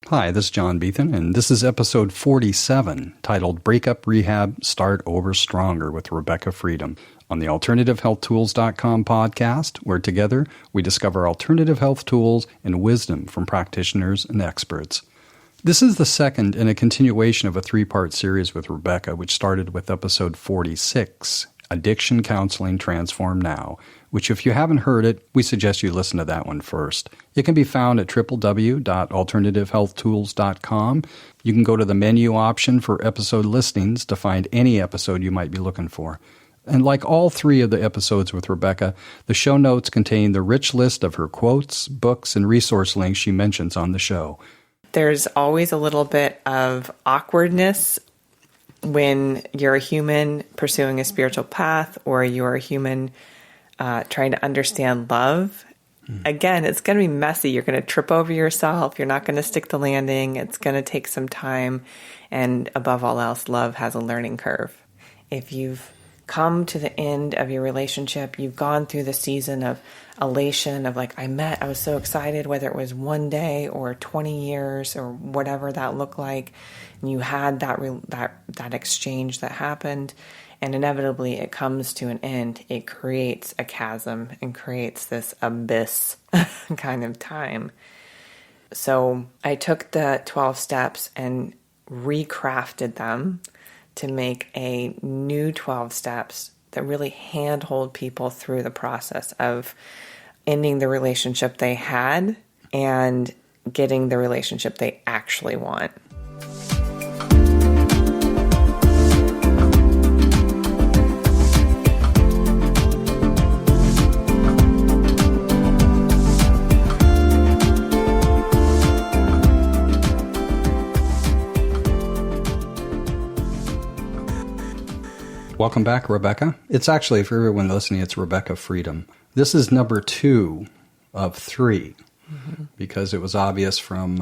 Hi, this is John Beethan, and this is episode 47, titled Breakup Rehab, Start Over Stronger with Rebekah Freedom, on the AlternativeHealthTools.com podcast, where together we discover alternative health tools and wisdom from practitioners and experts. This is the second in a continuation of a three-part series with Rebekah, which started with episode 46, Addiction Counseling Transform Now, which if you haven't heard it, we suggest you listen to that one first. It can be found at www.alternativehealthtools.com. You can go to the menu option for episode listings to find any episode you might be looking for. And like all three of the episodes with Rebekah, the show notes contain the rich list of her quotes, books, and resource links she mentions on the show. There's always a little bit of awkwardness when you're a human pursuing a spiritual path, or you're a human trying to understand love. Again, it's going to be messy. You're going to trip over yourself. You're not going to stick the landing. It's going to take some time. And above all else, love has a learning curve. If you've come to the end of your relationship, you've gone through the season of elation of like, I was so excited, whether it was one day or 20 years or whatever that looked like. And you had that exchange that happened, and inevitably it comes to an end. It creates a chasm and creates this abyss kind of time. So I took the 12 steps and recrafted them to make a new 12 steps that really handhold people through the process of ending the relationship they had and getting the relationship they actually want. Welcome back, Rebekah. It's actually, for everyone listening, it's Rebekah Freedom. This is number 2 of 3, because it was obvious from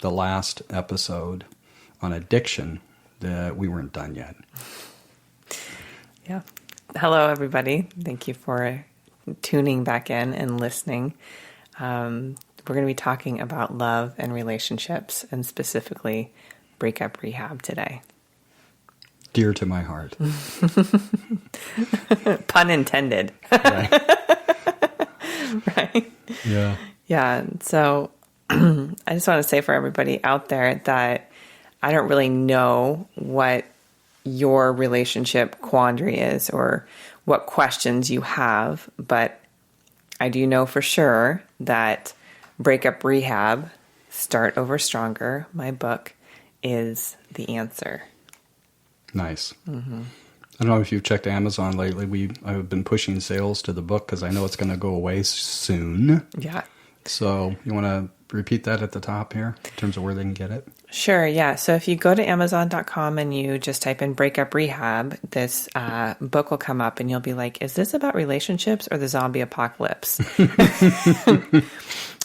the last episode on addiction that we weren't done yet. Yeah. Hello, everybody. Thank you for tuning back in and listening. We're going to be talking about love and relationships, and specifically breakup rehab today. Dear to my heart. Pun intended. Right. Right? Yeah. Yeah. So I just want to say for everybody out there that I don't really know what your relationship quandary is or what questions you have, but I do know for sure that Breakup Rehab, Start Over Stronger, my book, is the answer. Nice. Mm-hmm. I don't know if you've checked Amazon lately. I've been pushing sales to the book because I know it's going to go away soon. Yeah. So you want to repeat that at the top here in terms of where they can get it? Sure, yeah. So if you go to Amazon.com and you just type in Breakup Rehab, this book will come up and you'll be like, is this about relationships or the zombie apocalypse?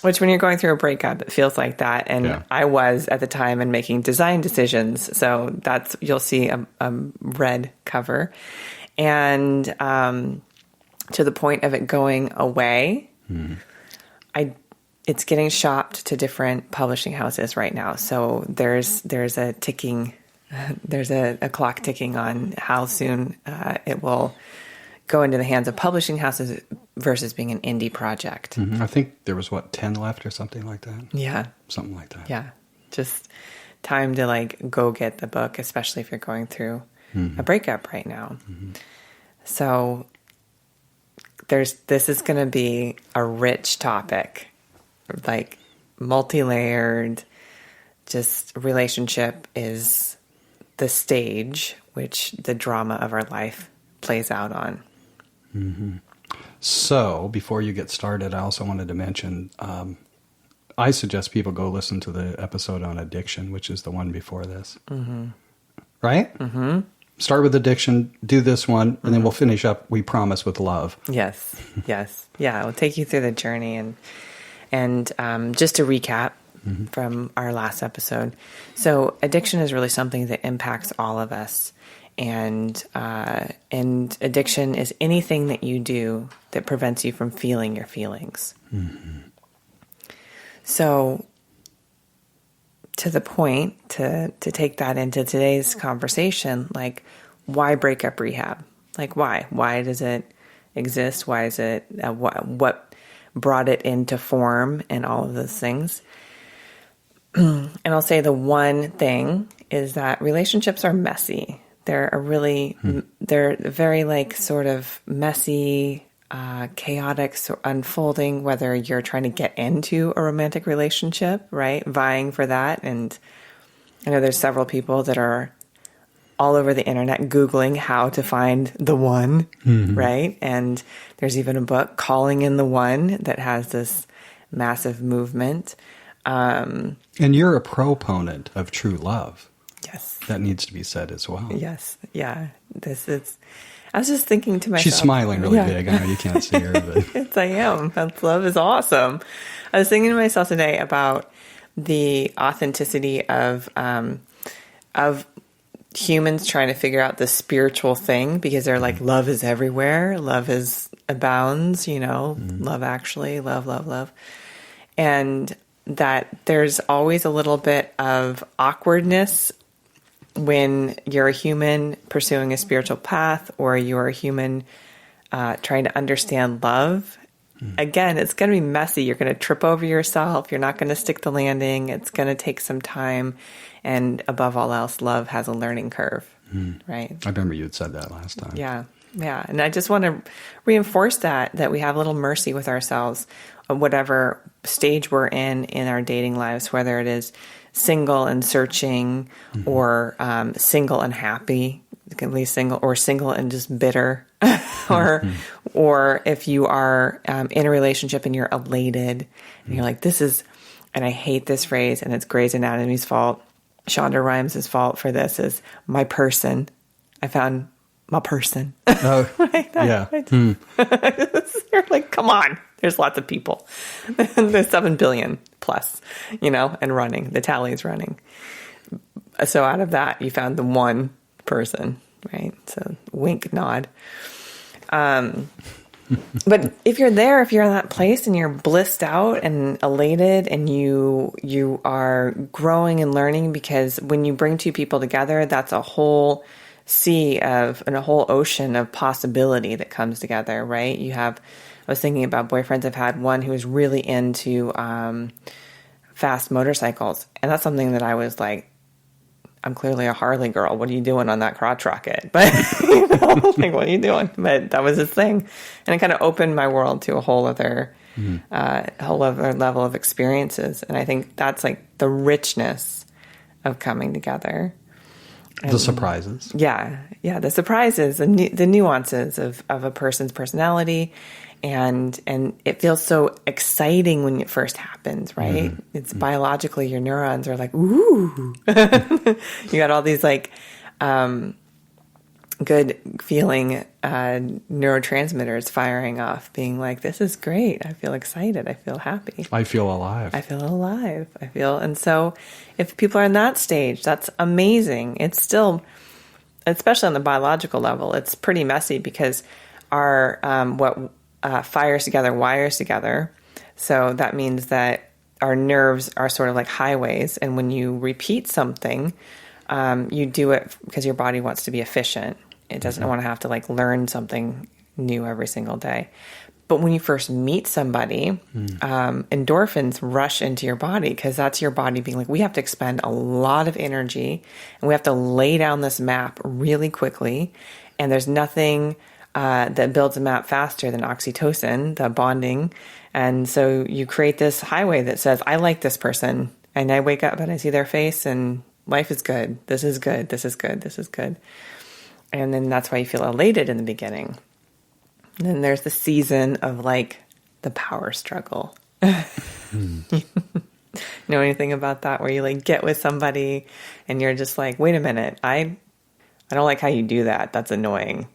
Which when you're going through a breakup, it feels like that. And yeah. I was at the time and making design decisions. So you'll see a red cover. And to the point of it going away, it's getting shopped to different publishing houses right now. So there's a clock ticking on how soon it will go into the hands of publishing houses versus being an indie project. Mm-hmm. I think there was 10 left or something like that. Yeah. Something like that. Yeah. Just time to go get the book, especially if you're going through a breakup right now. Mm-hmm. So this is going to be a rich topic, multi-layered. Just relationship is the stage which the drama of our life plays out on. Mm-hmm. So before you get started, I also wanted to mention, I suggest people go listen to the episode on addiction, which is the one before this. Mm-hmm. Right? Mm-hmm. Start with addiction, do this one, and then we'll finish up, we promise, with love. Yes. Yes. Yeah. We'll take you through the journey. And just to recap from our last episode. So addiction is really something that impacts all of us. And addiction is anything that you do that prevents you from feeling your feelings. Mm-hmm. So to the point, to take that into today's conversation, like, why breakup rehab? Like, why? Why does it exist? Why is it, what brought it into form and all of those things? And I'll say the one thing is that relationships are messy. They're they're very like sort of messy, chaotic unfolding, whether you're trying to get into a romantic relationship, right? Vying for that. And I know there's several people that are all over the internet Googling how to find the one, right? And there's even a book, Calling in the One, that has this massive movement. And you're a proponent of true love. Yes. That needs to be said as well. Yes. Yeah. I was just thinking to myself. She's smiling really big. I know you can't see her, but Yes, I am. That love is awesome. I was thinking to myself today about the authenticity of humans trying to figure out the spiritual thing, because they're like, love is everywhere. Love is abounds, Love Actually, love. And that there's always a little bit of awkwardness when you're a human pursuing a spiritual path, or you're a human trying to understand love. Again, it's going to be messy. You're going to trip over yourself. You're not going to stick the landing. It's going to take some time. And above all else, love has a learning curve, right? I remember you had said that last time. Yeah. Yeah. And I just want to reinforce that we have a little mercy with ourselves on whatever stage we're in our dating lives, whether it is single and searching, or single and happy, at least single, or single and just bitter, or if you are in a relationship and you're elated and you're like, this is, and I hate this phrase, and it's Grey's Anatomy's fault. Shonda Rhimes' fault for this is my person. I found my person. Oh, right? yeah. You're like, come on. There's lots of people. There's 7 billion plus, and running. The tally is running. So out of that, you found the one person, right? So wink, nod. But if you're there, if you're in that place and you're blissed out and elated, and you are growing and learning, because when you bring two people together, that's a whole sea and a whole ocean of possibility that comes together, right? I was thinking about boyfriends I've had, one who was really into fast motorcycles. And that's something that I was like, I'm clearly a Harley girl. What are you doing on that crotch rocket? But, like, what are you doing? But that was his thing. And it kind of opened my world to a whole other level of experiences. And I think that's like the richness of coming together. The surprises. Yeah. The surprises, the nuances of a person's personality. And it feels so exciting when it first happens, right? It's biologically, your neurons are like, ooh. You got all these like good feeling neurotransmitters firing off, being like, this is great. I feel excited. I feel happy. I feel alive. And so if people are in that stage, that's amazing. It's still, especially on the biological level, it's pretty messy, because our, fires together, wires together. So that means that our nerves are sort of like highways. And when you repeat something, you do it because your body wants to be efficient. It doesn't want to have to like learn something new every single day. But when you first meet somebody, endorphins rush into your body, because that's your body being like, we have to expend a lot of energy and we have to lay down this map really quickly. And there's nothing that builds a map faster than oxytocin, the bonding. And so you create this highway that says, I like this person. And I wake up and I see their face and life is good. This is good. This is good. This is good. And then that's why you feel elated in the beginning. And then there's the season of like the power struggle. You know anything about that, where you like get with somebody and you're just like, wait a minute, I don't like how you do that. That's annoying.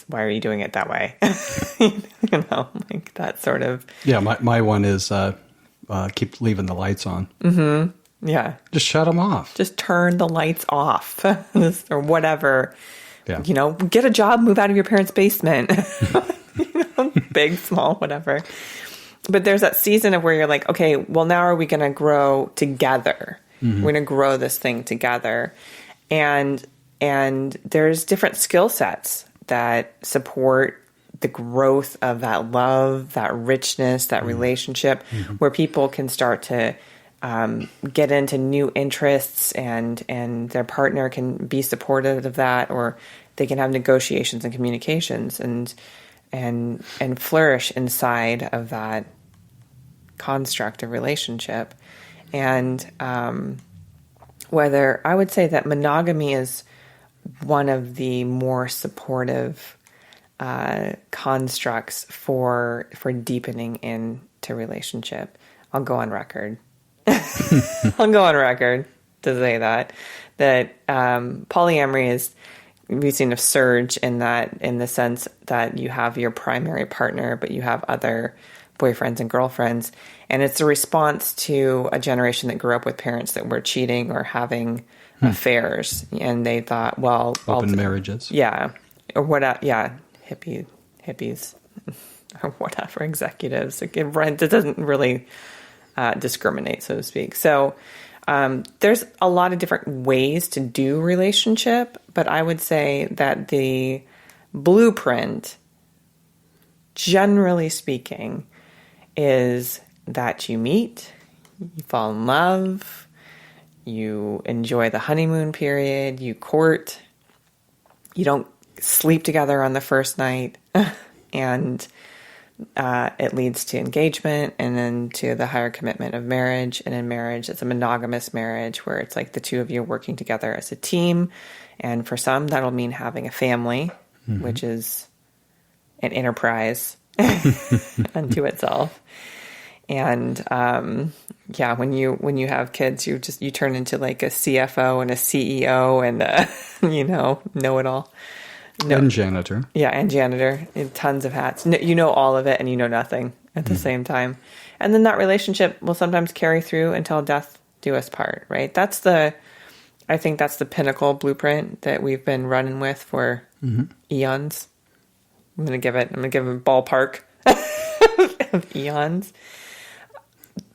Why are you doing it that way? Like that sort of. Yeah, my one is keep leaving the lights on. Mm-hmm. Yeah. Just shut them off. Just turn the lights off or whatever. Yeah. Get a job, move out of your parents' basement. Big, small, whatever. But there's that season of where you're like, okay, well, now are we going to grow together? We're going to grow this thing together. And there's different skill sets that support the growth of that love, that richness, that relationship, where people can start to get into new interests, and their partner can be supportive of that, or they can have negotiations and communications and flourish inside of that construct of relationship. And whether I would say that monogamy is one of the more supportive constructs for deepening into relationship. I'll go on record. I'll go on record to say that polyamory is, we've seen a surge in that, in the sense that you have your primary partner, but you have other boyfriends and girlfriends. And it's a response to a generation that grew up with parents that were cheating or having affairs. And they thought, well, open marriages. Yeah. Or what, yeah. Hippies or whatever, executives. It doesn't really discriminate, so to speak. So there's a lot of different ways to do relationship, but I would say that the blueprint, generally speaking, is that you meet, you fall in love, you enjoy the honeymoon period, you court, you don't sleep together on the first night, and it leads to engagement, and then to the higher commitment of marriage. And in marriage, it's a monogamous marriage where it's like the two of you working together as a team. And for some, that'll mean having a family, which is an enterprise unto itself. And when you have kids, you turn into like a CFO and a CEO and know it all. No. And janitor. Yeah, and janitor. Tons of hats. You know all of it, and you know nothing at the same time. And then that relationship will sometimes carry through until death do us part, right? I think that's the pinnacle blueprint that we've been running with for eons. I'm gonna give it a ballpark of eons.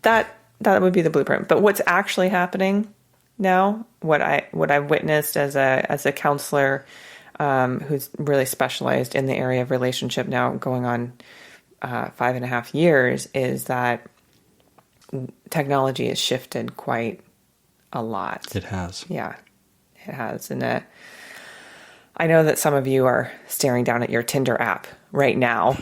That would be the blueprint. But what's actually happening now, what I've witnessed as a counselor, who's really specialized in the area of relationship now, going on 5.5 years, is that technology has shifted quite a lot. It has. Yeah, it has. And I know that some of you are staring down at your Tinder app right now.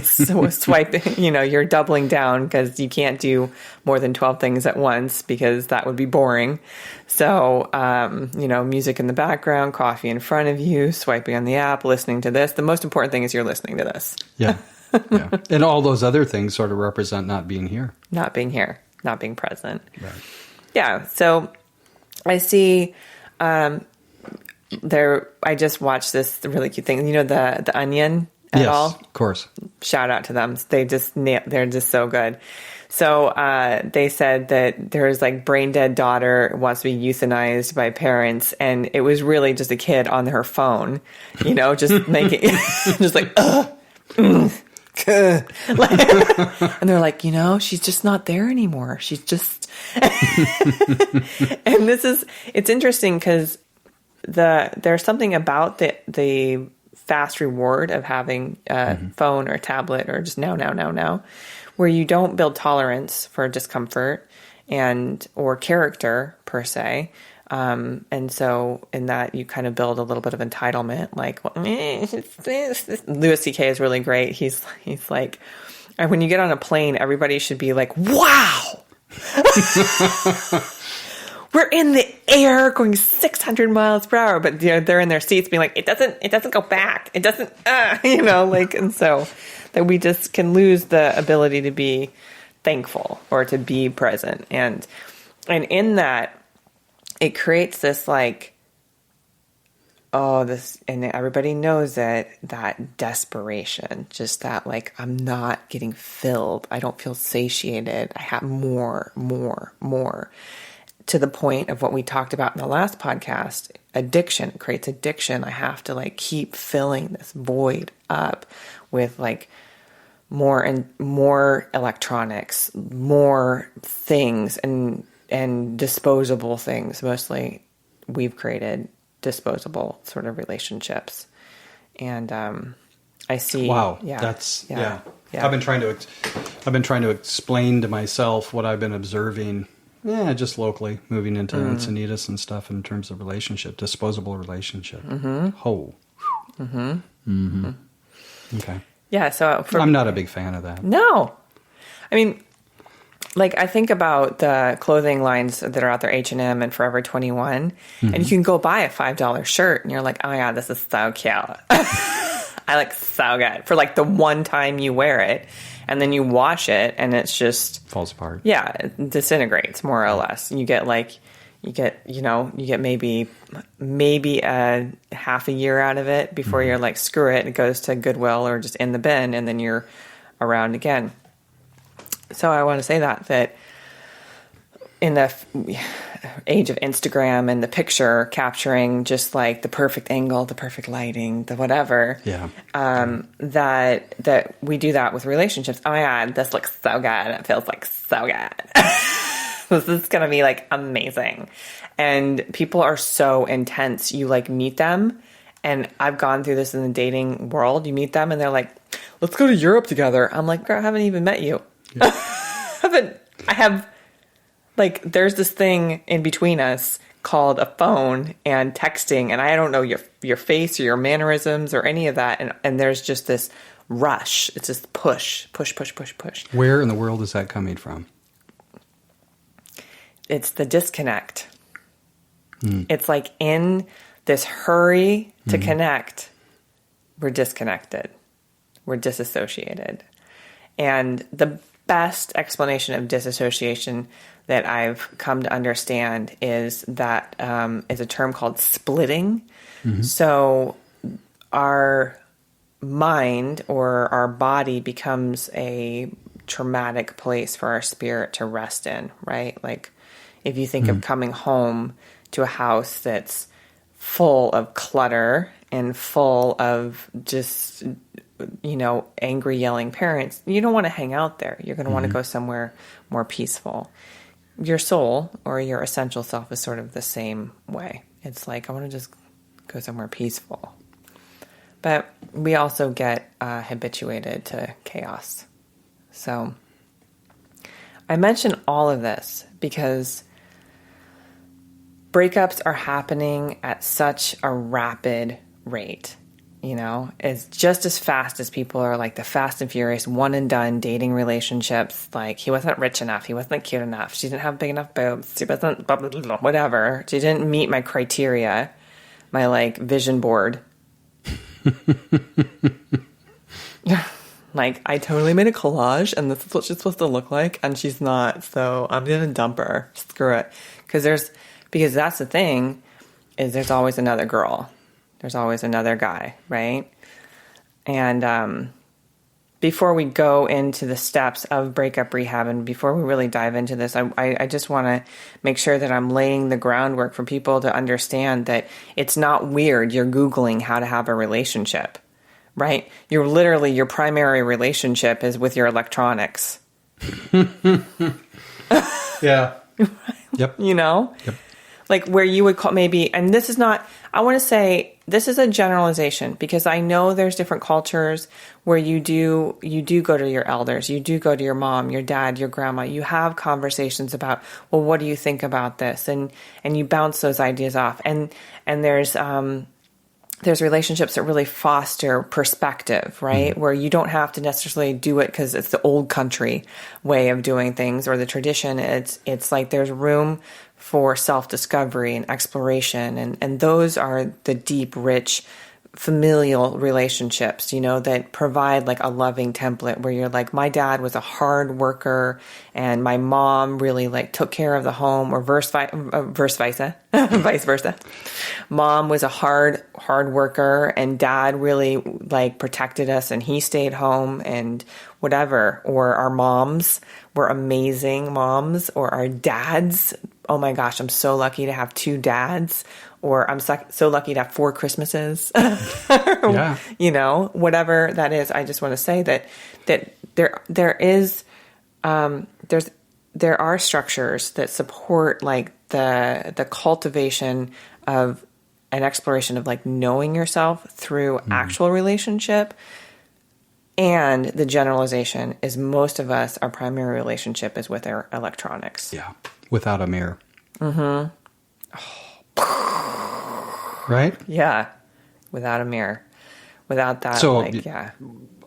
So swiping, you're doubling down because you can't do more than 12 things at once, because that would be boring. So, music in the background, coffee in front of you, swiping on the app, listening to this. The most important thing is you're listening to this. Yeah. Yeah. And all those other things sort of represent not being here. Not being here, not being present. Right. Yeah. So I see, I just watched this really cute thing. The Onion at all? Yes, of course. Shout out to them. They're just so good. So they said that there's like brain dead daughter wants to be euthanized by parents, and it was really just a kid on her phone, just making, just like, and they're like, she's just not there anymore. She's just, and it's interesting because there's something about the fast reward of having a phone or a tablet or just now, where you don't build tolerance for discomfort or character per se. And so in that you kind of build a little bit of entitlement, like, Louis C.K. is really great. He's like, when you get on a plane, everybody should be like, wow, we're in the air going 600 miles per hour, but they're in their seats being like, it doesn't go back. It doesn't, and so that we just can lose the ability to be thankful or to be present. And in that, it creates this and everybody knows that desperation, just that, like, I'm not getting filled. I don't feel satiated. I have more, to the point of what we talked about in the last podcast. Addiction creates addiction. I have to keep filling this void up with more and more electronics, more things. And and disposable things. Mostly we've created disposable sort of relationships. And I see. Wow. Yeah. That's, Yeah. I've been trying to explain to myself what I've been observing, just locally, moving into Encinitas and stuff in terms of relationship, disposable relationship. Okay. Yeah. So I'm not a big fan of that. No. I mean, like, I think about the clothing lines that are out there, H&M and Forever 21, and you can go buy a $5 shirt and you're like, oh my God, this is so cute. I like so good for like the one time you wear it, and then you wash it and it's just falls apart. Yeah. It disintegrates more or less. You get maybe a half a year out of it before you're like, screw it. It goes to Goodwill or just in the bin, and then you're around again. So I want to say that in the age of Instagram and the picture capturing just like the perfect angle, the perfect lighting, the whatever, that we do that with relationships. Oh my God, this looks so good. It feels like so good. This is going to be like amazing. And people are so intense. You like meet them. And I've gone through this in the dating world. You meet them and they're like, let's go to Europe together. I'm like, girl, I haven't even met you. Yeah. I have, like, there's this thing in between us called a phone and texting, and I don't know your face or your mannerisms or any of that, and there's just this rush. It's just push. Where in the world is that coming from? It's the disconnect. It's like in this hurry to connect, we're disconnected. We're disassociated. And the best explanation of disassociation that I've come to understand is that is a term called splitting. So our mind or our body becomes a traumatic place for our spirit to rest in, right? Like if you think of coming home to a house that's full of clutter and full of just, angry, yelling parents, you don't want to hang out there. You're going to want to go somewhere more peaceful. Your soul or your essential self is sort of the same way. It's like, I want to just go somewhere peaceful. But we also get habituated to chaos. So I mention all of this because breakups are happening at such a rapid rate. It's just as fast as people are like the fast and furious, one and done dating relationships. Like, he wasn't rich enough. He wasn't cute enough. She didn't have big enough boobs. She wasn't blah, blah, blah, blah, whatever. She didn't meet my criteria, my like vision board. Like, I totally made a collage and this is what she's supposed to look like. And she's not. So I'm going to dump her. Screw it. Because that's the thing is there's always another girl. There's always another guy, right? And before we go into the steps of breakup rehab and before we really dive into this, I just want to make sure that I'm laying the groundwork for people to understand that it's not weird. You're Googling how to have a relationship, right? Your primary relationship is with your electronics. Yeah. Yep. Yep. Like where you would call maybe, and this is not, I want to say this is a generalization because I know there's different cultures where you do go to your elders, you do go to your mom, your dad, your grandma, you have conversations about, well, what do you think about this? And you bounce those ideas off. And there's relationships that really foster perspective, right? Where you don't have to necessarily do it because it's the old country way of doing things or the tradition. It's like there's room for self-discovery and exploration. And those are the deep, rich, familial relationships, that provide like a loving template where you're like, my dad was a hard worker and my mom really like took care of the home, or vice versa. Mom was a hard worker and dad really like protected us and he stayed home and whatever. Or our moms were amazing moms, or our dads. Oh my gosh, I'm so lucky to have 2 dads, or I'm so lucky to have 4 Christmases. Yeah. Whatever that is. I just want to say that there is, there's there are structures that support like the cultivation of an exploration of like knowing yourself through actual relationship. And the generalization is most of us, our primary relationship is with our electronics. Yeah. Without a mirror. Mm-hmm. Right? Yeah. Without a mirror. Without that, So, like, yeah.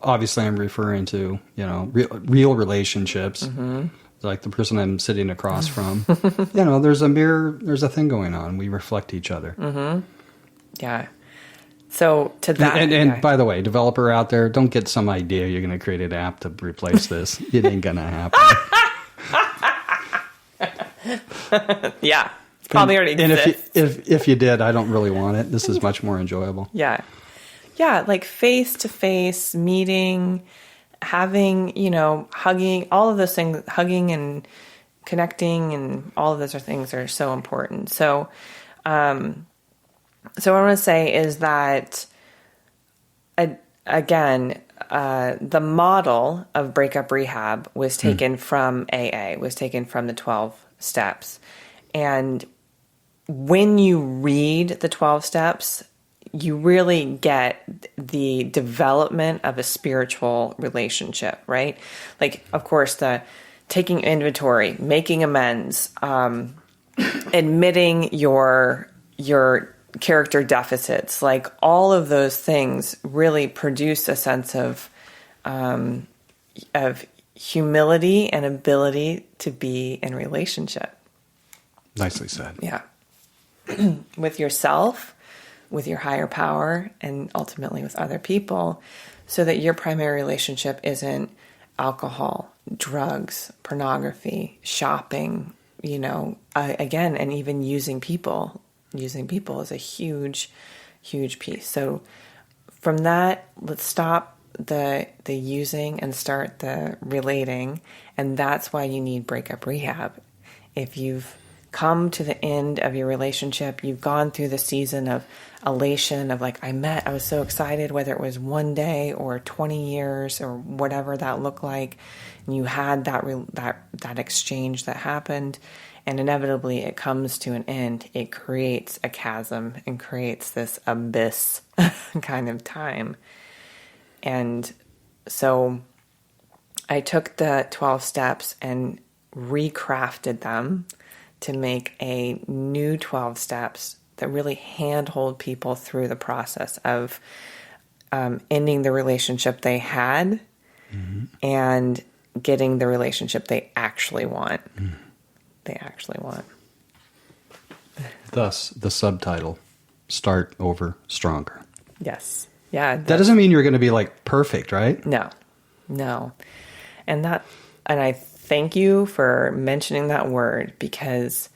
Obviously, I'm referring to, real relationships. Mm-hmm. Like the person I'm sitting across from. There's a mirror, there's a thing going on. We reflect each other. Mm-hmm. Yeah. So to that... And by the way, developer out there, don't get some idea you're going to create an app to replace this. It ain't going to happen. Yeah. Probably already exists. And if you did, I don't really want it. This is much more enjoyable. Yeah. Yeah, like face-to-face meeting, having, hugging, all of those things, hugging and connecting and all of those things are so important. So what I want to say is that, again, the model of breakup rehab was taken from AA, was taken from the 12 steps. And when you read the 12 steps, you really get the development of a spiritual relationship, right? Like, of course, the taking inventory, making amends, admitting your character deficits, like all of those things really produce a sense of humility and ability to be in relationship. Nicely said. Yeah. With yourself, with your higher power, and ultimately with other people, so that your primary relationship isn't alcohol, drugs, pornography, shopping, again, and even using people. Using people is a huge, huge piece. So from that, let's stop the using and start the relating. And that's why you need breakup rehab. If you've come to the end of your relationship, you've gone through the season of elation of like, I was so excited, whether it was one day or 20 years or whatever that looked like, and you had that exchange that happened, and inevitably it comes to an end. It creates a chasm and creates this abyss kind of time. And so I took the 12 steps and recrafted them to make a new 12 steps that really handhold people through the process of ending the relationship they had and getting the relationship they actually want. They actually want. Thus, the subtitle, Start Over Stronger. Yes. Yeah. That doesn't mean you're going to be like perfect, right? No. And I thank you for mentioning that word, because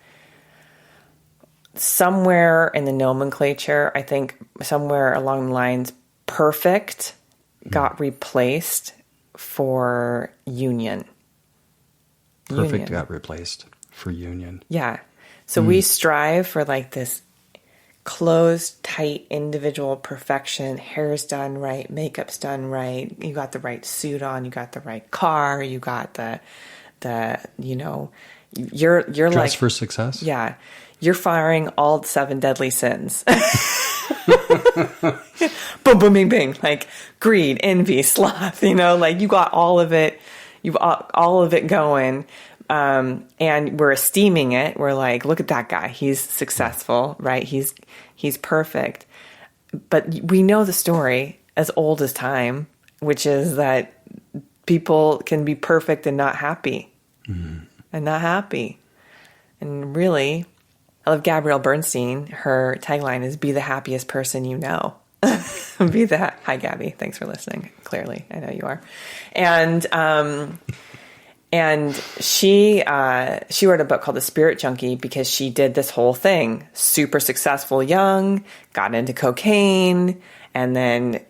somewhere in the nomenclature, I think somewhere along the lines, perfect got replaced for union. Perfect got replaced for union. Yeah. So we strive for like this closed, tight, individual perfection. Hair's done right, makeup's done right. You got the right suit on, you got the right car, you got you're Dress like for success. Yeah. You're firing all 7 deadly sins. Boom, boom, bing, bing. Like greed, envy, sloth, like you got all of it. You've all of it going. And we're esteeming it. We're like, look at that guy. He's successful, right? He's perfect. But we know the story as old as time, which is that people can be perfect and not happy. And not happy. And really, I love Gabrielle Bernstein. Her tagline is, be the happiest person you know. Hi, Gabby. Thanks for listening. Clearly, I know you are. And she wrote a book called The Spirit Junkie because she did this whole thing. Super successful young, got into cocaine, and then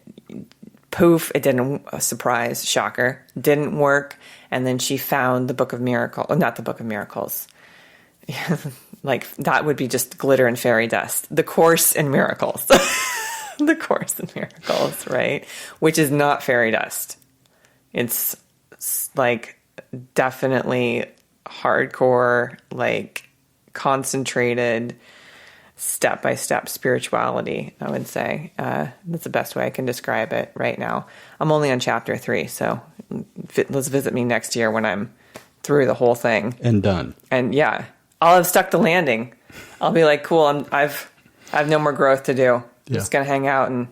poof, it didn't, surprise, shocker, didn't work. And then she found the Book of Miracles, not the Book of Miracles. Like that would be just glitter and fairy dust. The Course in Miracles. The Course in Miracles, right? Which is not fairy dust. It's like definitely hardcore, like concentrated, step-by-step spirituality, I would say. That's the best way I can describe it right now. I'm only on chapter 3, so let's visit me next year when I'm through the whole thing. And done. And yeah, I'll have stuck the landing. I'll be like, cool, I have no more growth to do. I'm just going to hang out and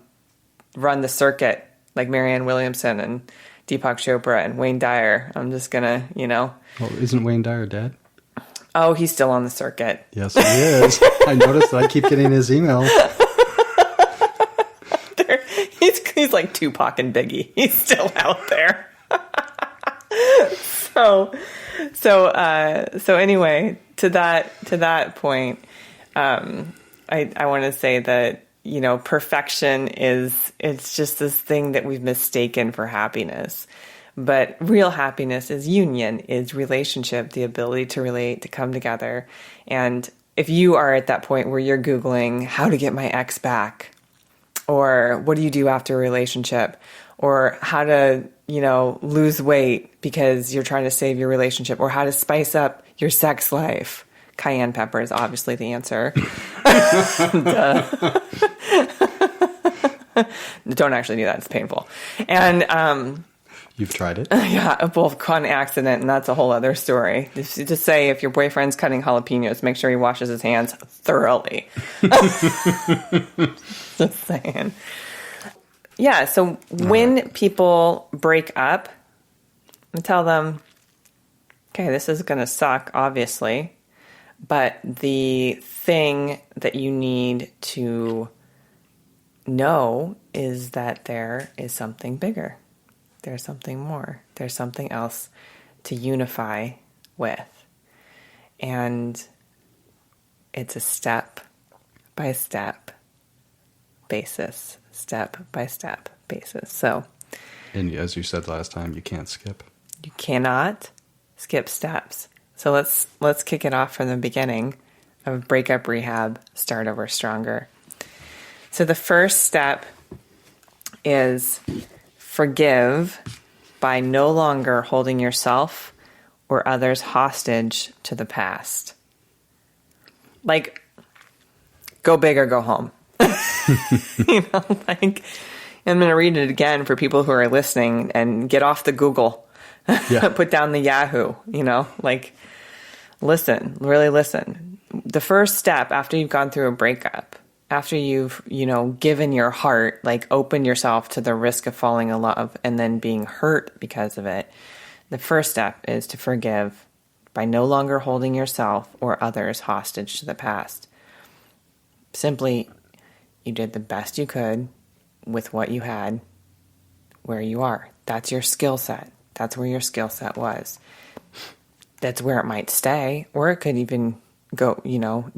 run the circuit like Marianne Williamson and Deepak Chopra and Wayne Dyer. I'm just going to, Well, isn't Wayne Dyer dead? Oh, he's still on the circuit. Yes, he is. I noticed that I keep getting his email. He's like Tupac and Biggie. He's still out there. So anyway, to that point, I want to say that, perfection it's just this thing that we've mistaken for happiness. But real happiness is union, is relationship, the ability to relate, to come together. And if you are at that point where you're Googling how to get my ex back, or what do you do after a relationship, or how to, lose weight because you're trying to save your relationship, or how to spice up your sex life, cayenne pepper is obviously the answer. Don't actually do that. It's painful. And, you've tried it? Yeah, both on accident, and that's a whole other story. Just say if your boyfriend's cutting jalapenos, make sure he washes his hands thoroughly. Just saying. Yeah, so when people break up, I tell them, okay, this is going to suck, obviously, but the thing that you need to know is that there is something bigger. There's something more. There's something else to unify with. And it's a step-by-step basis. Step-by-step basis. So, and as you said last time, you can't skip. You cannot skip steps. So let's kick it off from the beginning of Breakup Rehab, Start Over Stronger. So the first step is forgive by no longer holding yourself or others hostage to the past. Like, go big or go home. I'm going to read it again for people who are listening, and get off the Google. Yeah. Put down the Yahoo, listen, really listen. The first step after you've gone through a breakup, after you've, given your heart, opened yourself to the risk of falling in love and then being hurt because of it, the first step is to forgive by no longer holding yourself or others hostage to the past. Simply, you did the best you could with what you had, where you are. That's your skill set. That's where your skill set was. That's where it might stay, or it could even go,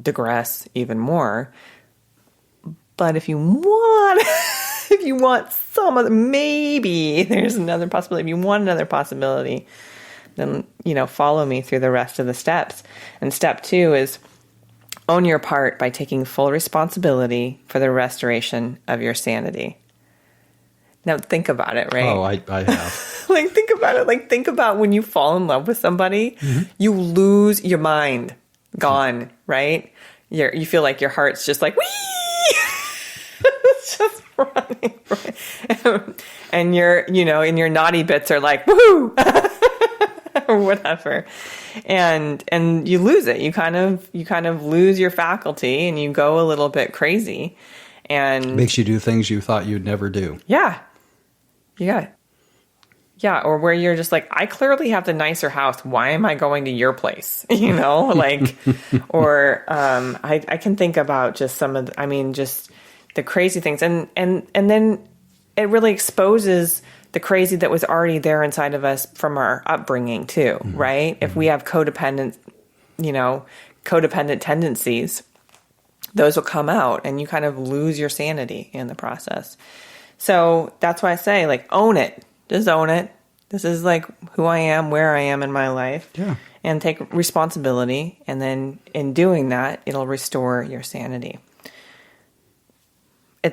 digress even more. But if you want some other, maybe there's another possibility. If you want another possibility, then, follow me through the rest of the steps. And step 2 is own your part by taking full responsibility for the restoration of your sanity. Now think about it, right? Oh, I have. Think about it. Think about when you fall in love with somebody, you lose your mind. Gone, right? You feel like your heart's just like, wee! It's just running. And your naughty bits are like, woohoo! Or whatever. And you lose it. You kind of lose your faculty, and you go a little bit crazy. And makes you do things you thought you'd never do. Yeah. Or where you're just like, I clearly have the nicer house. Why am I going to your place? Or I can think about just some of just the crazy things. And then it really exposes the crazy that was already there inside of us from our upbringing too, right? If we have codependent tendencies, those will come out, and you kind of lose your sanity in the process. So that's why I say, own it. Just own it. This is who I am, where I am in my life. Yeah. And take responsibility. And then in doing that, it'll restore your sanity.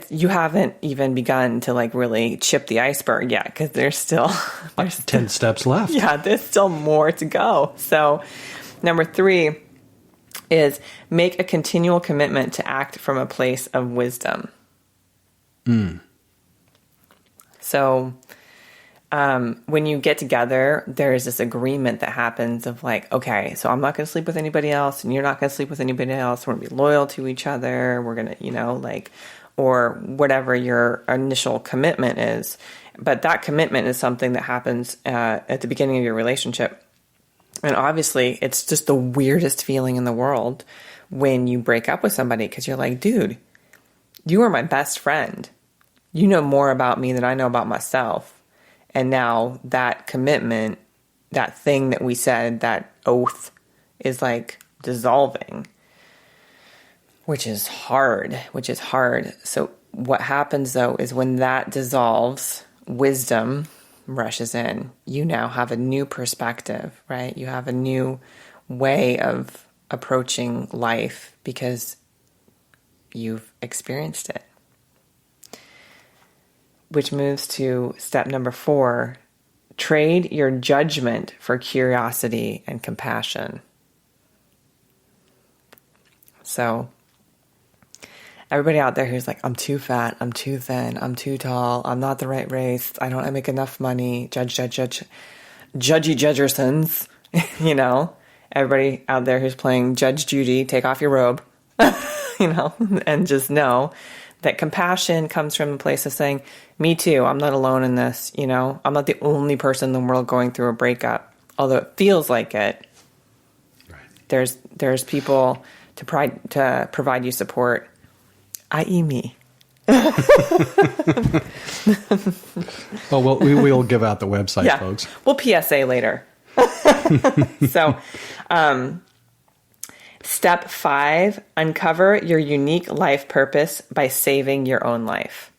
you haven't even begun to like really chip the iceberg yet, because there's 10 steps left. Yeah, there's still more to go. So number 3 is make a continual commitment to act from a place of wisdom. So when you get together, there's this agreement that happens of like, okay, so I'm not going to sleep with anybody else, and you're not going to sleep with anybody else. We're going to be loyal to each other. We're going to, like, or whatever your initial commitment is. But that commitment is something that happens at the beginning of your relationship. And obviously, it's just the weirdest feeling in the world when you break up with somebody, because you're like, dude, you are my best friend. You know more about me than I know about myself. And now that commitment, that thing that we said, that oath, is like dissolving, which is hard. So what happens though is when that dissolves, wisdom rushes in. You now have a new perspective, right? You have a new way of approaching life because you've experienced it. Which moves to step number 4, trade your judgment for curiosity and compassion. So everybody out there who's like, I'm too fat, I'm too thin, I'm too tall, I'm not the right race, I don't make enough money, judgy Judgersons, everybody out there who's playing Judge Judy, take off your robe, and just know that compassion comes from a place of saying, me too, I'm not alone in this, I'm not the only person in the world going through a breakup, although it feels like it. Right. There's people to provide you support, i.e. me. Well, we'll give out the website, folks. We'll PSA later. So, step 5, uncover your unique life purpose by saving your own life.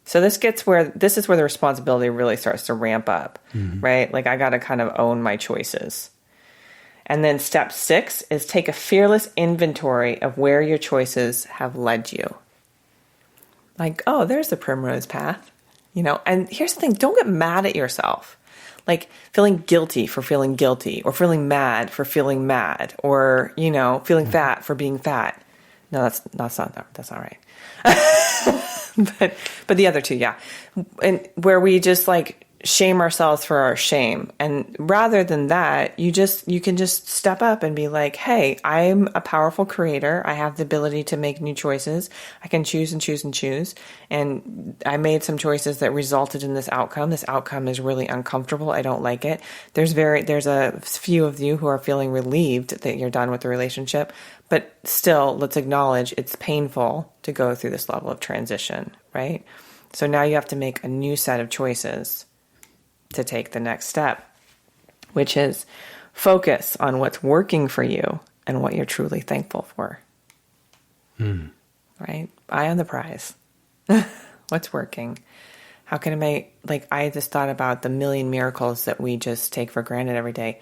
So this is where the responsibility really starts to ramp up, right? Like I got to kind of own my choices. And then step 6 is take a fearless inventory of where your choices have led you. Like, oh, there's the primrose path, and here's the thing, don't get mad at yourself. Like feeling guilty for feeling guilty, or feeling mad for feeling mad, or, feeling fat for being fat. No, that's not right. But the other two, yeah. And where we just like shame ourselves for our shame. And rather than that, you can just step up and be like, hey, I'm a powerful creator. I have the ability to make new choices. I can choose and choose and choose. And I made some choices that resulted in this outcome. This outcome is really uncomfortable. I don't like it. There's a few of you who are feeling relieved that you're done with the relationship, but still, let's acknowledge it's painful to go through this level of transition, right? So now you have to make a new set of choices to take the next step, which is focus on what's working for you and what you're truly thankful for. Right? Eye on the prize. What's working? How can I just thought about the million miracles that we just take for granted every day.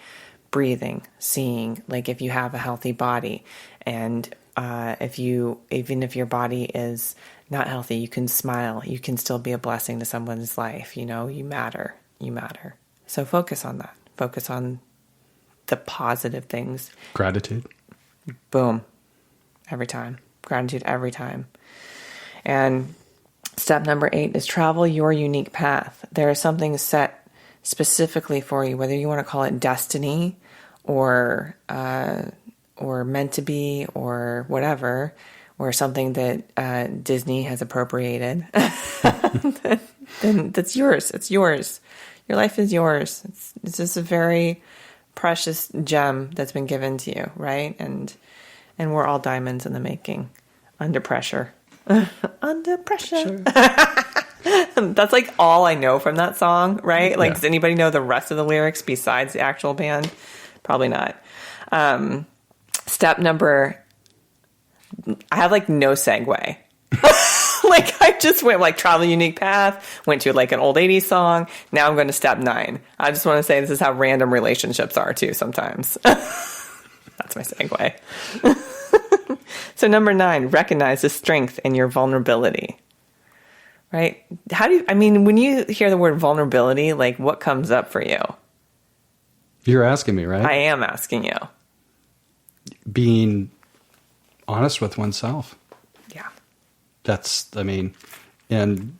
Breathing, seeing, like if you have a healthy body, and even if your body is not healthy, you can smile, you can still be a blessing to someone's life. You matter. So focus on that. Focus on the positive things. Gratitude. Boom. Every time. Gratitude every time. And step number 8 is travel your unique path. There is something set specifically for you, whether you want to call it destiny or meant to be or whatever, or something that Disney has appropriated. Then that's yours. It's yours. Your life is yours. It's just a very precious gem that's been given to you, right? And we're all diamonds in the making, under pressure. Under pressure. Sure. That's like all I know from that song, right? Like, Does anybody know the rest of the lyrics besides the actual band? Probably not. Step number, I have like no segue. Like I just went like travel unique path, went to like an old 80s song. Now I'm going to step 9. I just want to say this is how random relationships are too sometimes. That's my segue. So number 9, recognize the strength in your vulnerability. Right? When you hear the word vulnerability, like what comes up for you? You're asking me, right? I am asking you. Being honest with oneself. Yeah. And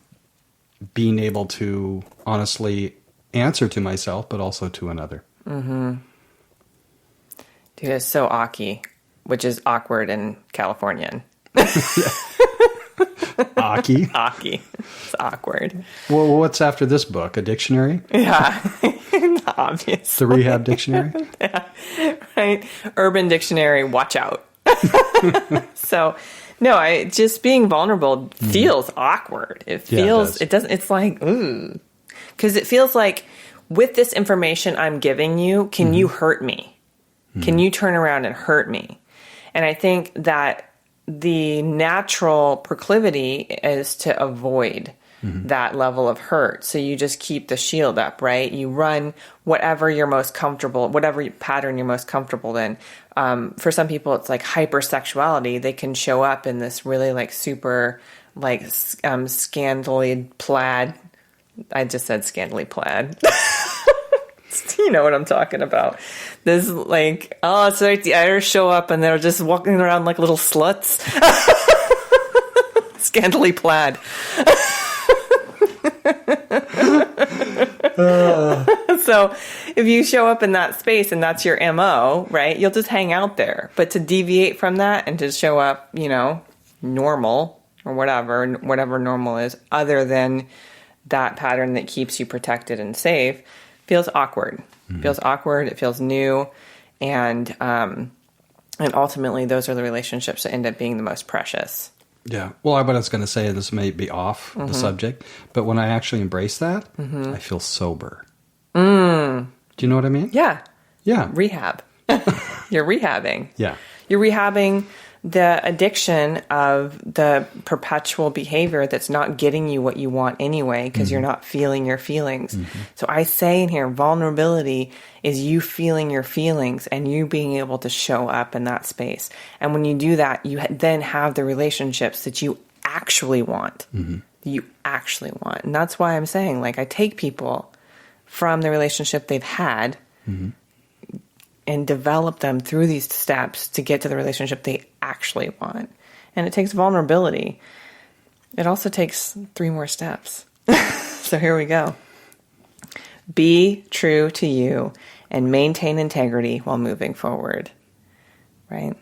being able to honestly answer to myself, but also to another. Mm-hmm. Dude, it's so awky, which is awkward in Californian. Aki? Aki. It's awkward. Well, what's after this book? A dictionary? Yeah. Obviously. The Rehab Dictionary? Yeah. Right. Urban Dictionary, watch out. So, no, just being vulnerable feels awkward. It feels, it's like, ooh. Because it feels like, with this information I'm giving you, can you hurt me? Can you turn around and hurt me? And I think that the natural proclivity is to avoid that level of hurt. So you just keep the shield up, right? You run whatever you're most comfortable, whatever pattern you're most comfortable in. For some people, it's like hypersexuality. They can show up in this really like super like scantily plaid. I just said scantily plaid. You know what I'm talking about. This like, it's like the Irish show up and they're just walking around like little sluts. Scantily plaid. So if you show up in that space and that's your MO, right, you'll just hang out there. But to deviate from that and to show up, normal or whatever normal is, other than that pattern that keeps you protected and safe, feels awkward. Feels awkward. It feels new. And ultimately, those are the relationships that end up being the most precious. Yeah. Well, what I was going to say, this may be off the subject, but when I actually embrace that, I feel sober. Do you know what I mean? Yeah. Yeah. Rehab. You're rehabbing. Yeah. You're rehabbing the addiction of the perpetual behavior that's not getting you what you want anyway, because you're not feeling your feelings. So I say in here, vulnerability is you feeling your feelings and you being able to show up in that space. And when you do that, you then have the relationships that you actually want. You actually want. And that's why I'm saying, like, I take people from the relationship they've had and develop them through these steps to get to the relationship they actually want. And it takes vulnerability. It also takes 3 more steps. So here we go. Be true to you and maintain integrity while moving forward. Right?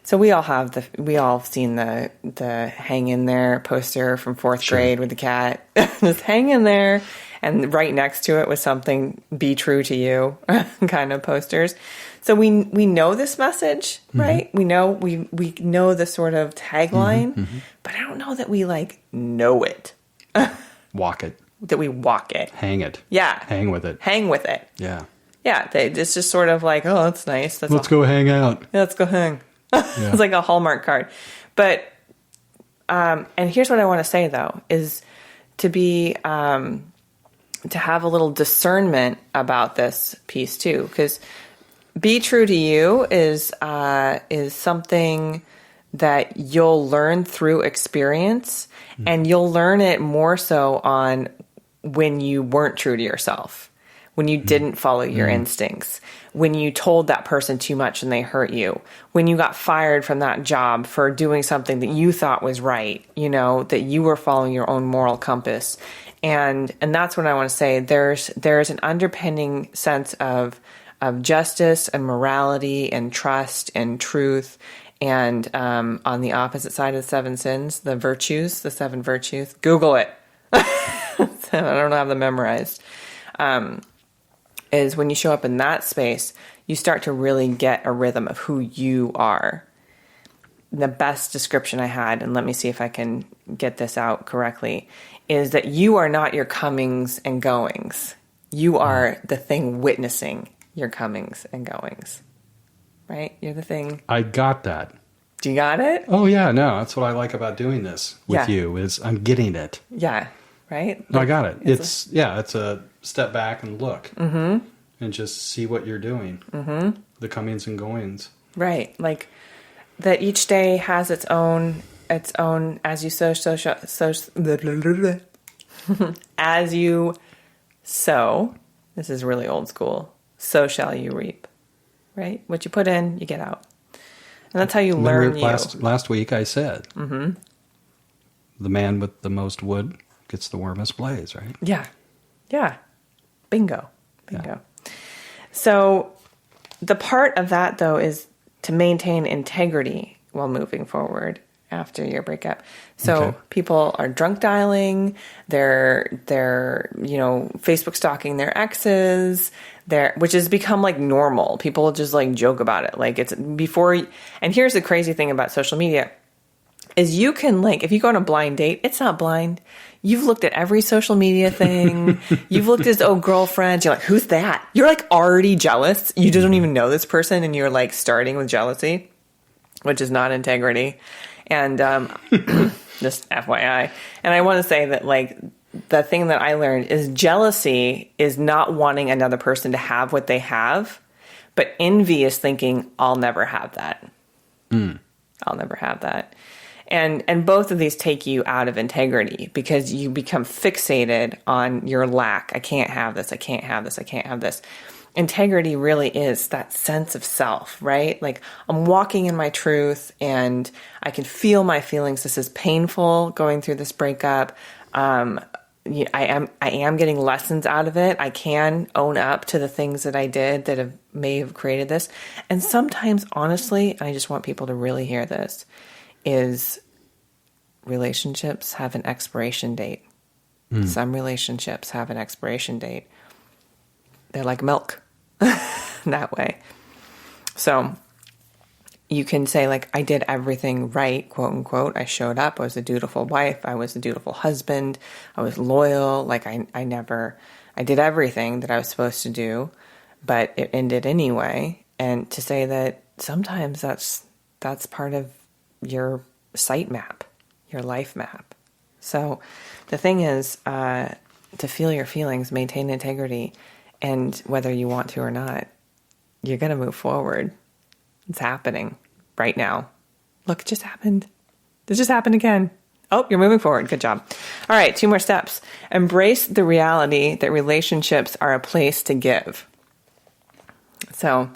So we all have we all have seen the hang in there poster from 4th grade with the cat. Just hang in there. And right next to it was something, be true to you kind of posters. So we know this message, right? We know the sort of tagline, but I don't know that we like know it. Walk it. That we walk it. Hang it. Yeah. Hang with it. Hang with it. Yeah. Yeah. It's just sort of like, oh, that's nice. Let's go hang out. Yeah, let's go hang. It's like a Hallmark card. But, and here's what I want to say though, is to be, to have a little discernment about this piece too, because be true to you is something that you'll learn through experience, and you'll learn it more so on when you weren't true to yourself, when you didn't follow your instincts, when you told that person too much and they hurt you, when you got fired from that job for doing something that you thought was right, that you were following your own moral compass. And that's what I want to say. There's an underpinning sense of justice and morality and trust and truth. And on the opposite side of the 7 sins, the 7 virtues, Google it. I don't have them memorized. Is when you show up in that space, you start to really get a rhythm of who you are. The best description I had, and let me see if I can get this out correctly, is that you are not your comings and goings. You are the thing witnessing your comings and goings. Right? You're the thing. I got that. Do you got it? Oh, yeah. No, that's what I like about doing this with you, is I'm getting it. Yeah. Right? No, I got it. It's a step back and look. And just see what you're doing. The comings and goings. Right. Like, that each day has its own, as you sow, as you sow, this is really old school, so shall you reap, right? What you put in, you get out. And that's how you learn you. Last week I said, the man with the most wood gets the warmest blaze, right? Yeah. Yeah. Bingo. Yeah. So the part of that, though, is to maintain integrity while moving forward after your breakup. So people are drunk dialing, they're Facebook stalking their exes, which has become like normal. People just like joke about it. Like it's before. And here's the crazy thing about social media is you can like, if you go on a blind date, it's not blind. You've looked at every social media thing. You've looked at his old girlfriends. You're like, who's that? You're like already jealous. You just don't even know this person. And you're like starting with jealousy, which is not integrity. And just FYI. And I want to say that like the thing that I learned is jealousy is not wanting another person to have what they have, but envy is thinking, I'll never have that. I'll never have that. And both of these take you out of integrity because you become fixated on your lack. I can't have this. I can't have this. I can't have this. Integrity really is that sense of self, right? Like I'm walking in my truth and I can feel my feelings. This is painful going through this breakup. I am getting lessons out of it. I can own up to the things that I did that may have created this. And sometimes, honestly, I just want people to really hear this, is relationships have an expiration date. Some relationships have an expiration date. They're like milk that way. So you can say like, I did everything right, quote unquote. I showed up. I was a dutiful wife. I was a dutiful husband. I was loyal. Like I did everything that I was supposed to do, but it ended anyway. And to say that sometimes that's part of your site map, your life map. So the thing is, to feel your feelings, maintain integrity, and whether you want to or not, you're going to move forward. It's happening right now. Look, it just happened. This just happened again. Oh, you're moving forward. Good job. All right, 2 more steps. Embrace the reality that relationships are a place to give. So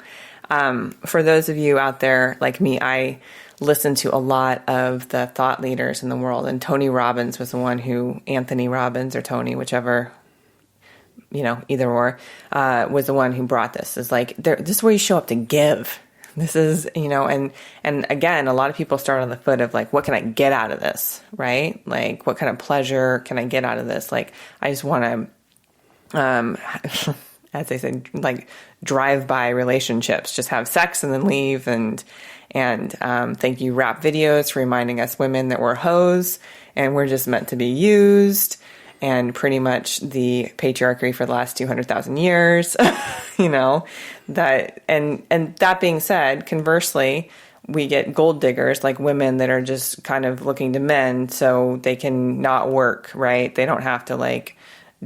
for those of you out there like me, I listen to a lot of the thought leaders in the world. And Tony Robbins was the one Anthony Robbins or Tony, whichever, either or, was the one who brought this. It's like, this is where you show up to give. This is, and again, a lot of people start on the foot of like, what can I get out of this? Right? Like, what kind of pleasure can I get out of this? Like, I just want to, as they said, like drive by relationships, just have sex and then leave. And thank you, rap videos, for reminding us women that we're hoes and we're just meant to be used. And pretty much the patriarchy for the last 200,000 years, that, and that being said, conversely, we get gold diggers, like women that are just kind of looking to men so they can not work, right? They don't have to like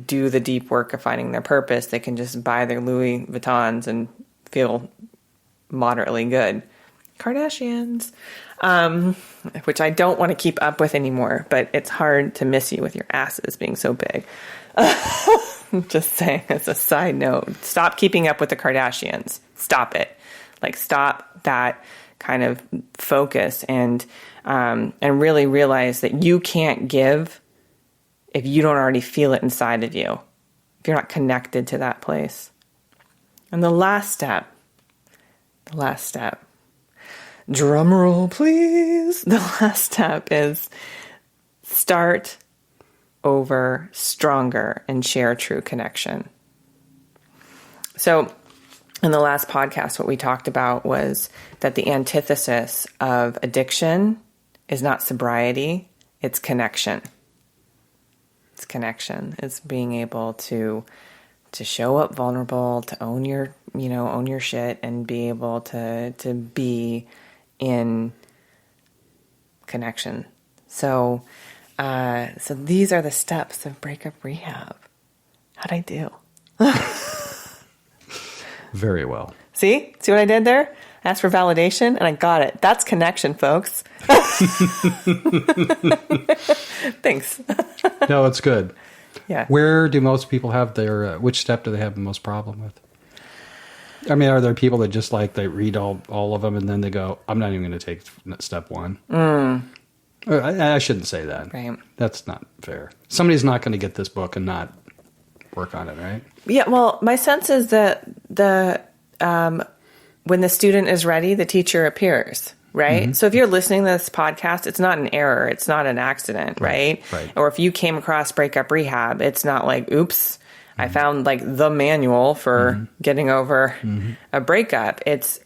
do the deep work of finding their purpose. They can just buy their Louis Vuittons and feel moderately good. Kardashians, which I don't want to keep up with anymore, but it's hard to miss you with your asses being so big. Just saying as a side note, stop keeping up with the Kardashians. Stop it. Like stop that kind of focus and really realize that you can't give if you don't already feel it inside of you, if you're not connected to that place. And the last step, drum roll, please. The last step is start over stronger and share true connection. So in the last podcast, what we talked about was that the antithesis of addiction is not sobriety, it's connection. It's connection. It's being able to show up vulnerable, to own your shit and be able to be in connection. So these are the steps of breakup rehab. How'd I do? Very well. See what I did there? asked for validation, and I got it. That's connection, folks. Thanks. No, it's good. Yeah. Where do most people have their, which step do they have the most problem with? I mean, are there people that just like, they read all of them and then they go, I'm not even going to take step one? I shouldn't say that. Right. That's not fair. Somebody's not going to get this book and not work on it, right? Yeah, well, my sense is that when the student is ready, the teacher appears, right? Mm-hmm. So if you're listening to this podcast, it's not an error. It's not an accident, right? Right. Or if you came across Breakup Rehab, it's not like, oops, I found like the manual for getting over a breakup. It's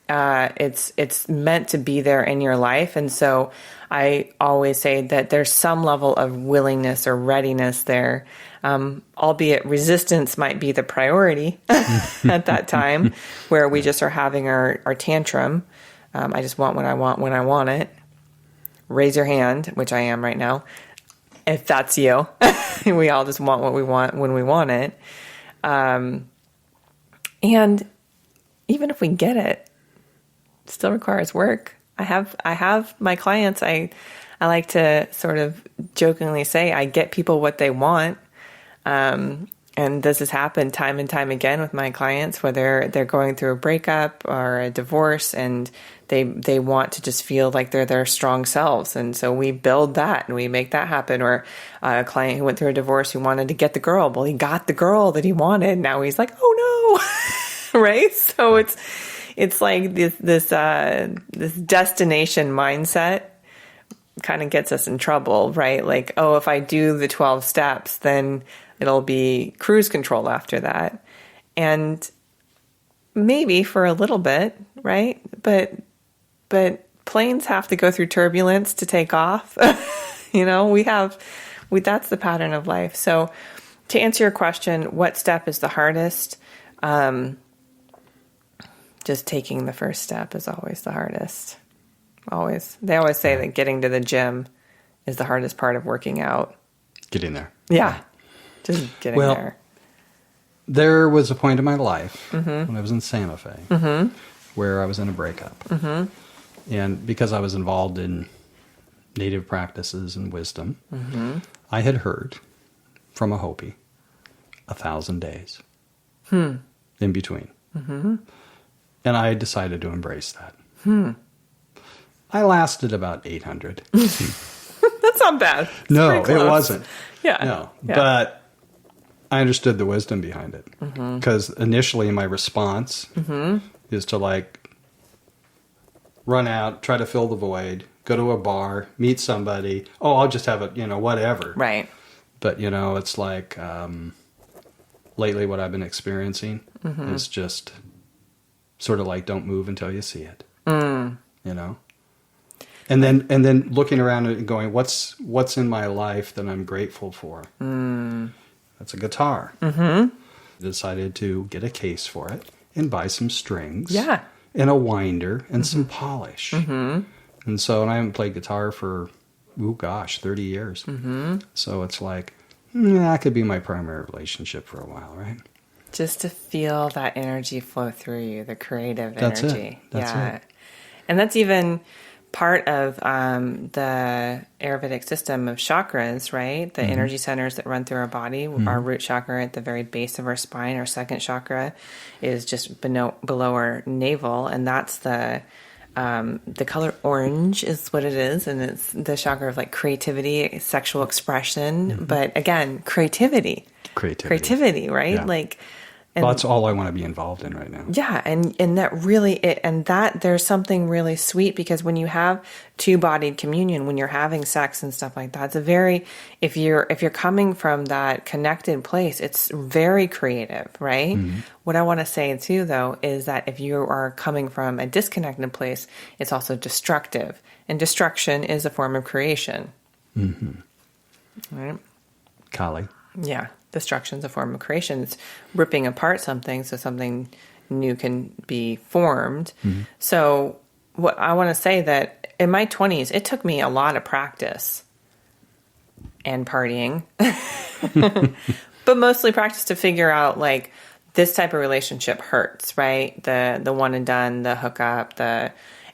meant to be there in your life. And so I always say that there's some level of willingness or readiness there, albeit resistance might be the priority at that time, where we just are having our tantrum. I just want what I want when I want it. Raise your hand, which I am right now, if that's you. We all just want what we want when we want it. And even if we get it, it still requires work. I have my clients, I like to sort of jokingly say, I get people what they want. And this has happened time and time again with my clients, whether they're going through a breakup or a divorce, and they want to just feel like they're their strong selves. And so we build that and we make that happen. Or a client who went through a divorce who wanted to get the girl. Well, he got the girl that he wanted. Now he's like, oh no. Right. So it's like this destination mindset kind of gets us in trouble, right? Like, oh, if I do the 12 steps, then it'll be cruise control after that. And maybe for a little bit, right? But planes have to go through turbulence to take off. That's the pattern of life. So to answer your question, what step is the hardest? Just taking the first step is always the hardest. Always. They always say that getting to the gym is the hardest part of working out. Getting there. Yeah. Just getting there. There was a point in my life when I was in Santa Fe where I was in a breakup. And because I was involved in native practices and wisdom, I had heard from a Hopi 1,000 days in between. And I decided to embrace that. I lasted about 800. That's not bad. It's no, it wasn't. Yeah. No, yeah. But I understood the wisdom behind it. Because initially my response is to like run out, try to fill the void, go to a bar, meet somebody. Oh, I'll just have it, whatever. Right. But, it's like lately what I've been experiencing is just sort of like don't move until you see it. And then looking around and going, what's in my life that I'm grateful for? That's a guitar. Decided to get a case for it and buy some strings. Yeah. And a winder and some polish. And so I haven't played guitar for, 30 years. So it's like, that could be my primary relationship for a while, right? Just to feel that energy flow through you, the creative energy. That's it. And that's even part of the Ayurvedic system of chakras, right? The energy centers that run through our body. Our root chakra at the very base of our spine. Our second chakra is just below our navel, and that's the color orange is what it is, and it's the chakra of like creativity, sexual expression. But again, creativity, right? Yeah. Like. Well, that's all I want to be involved in right now. Yeah, and that really, there's something really sweet, because when you have two-bodied communion, when you're having sex and stuff like that, it's a very, if you're coming from that connected place, it's very creative, right? What I want to say too, though, is that if you are coming from a disconnected place, it's also destructive, and destruction is a form of creation. Right? Kali. Yeah. Destruction is a form of creation. It's ripping apart something so something new can be formed. So what I want to say that in my 20s, it took me a lot of practice and partying, but mostly practice to figure out like this type of relationship hurts, right? The one and done, the hookup,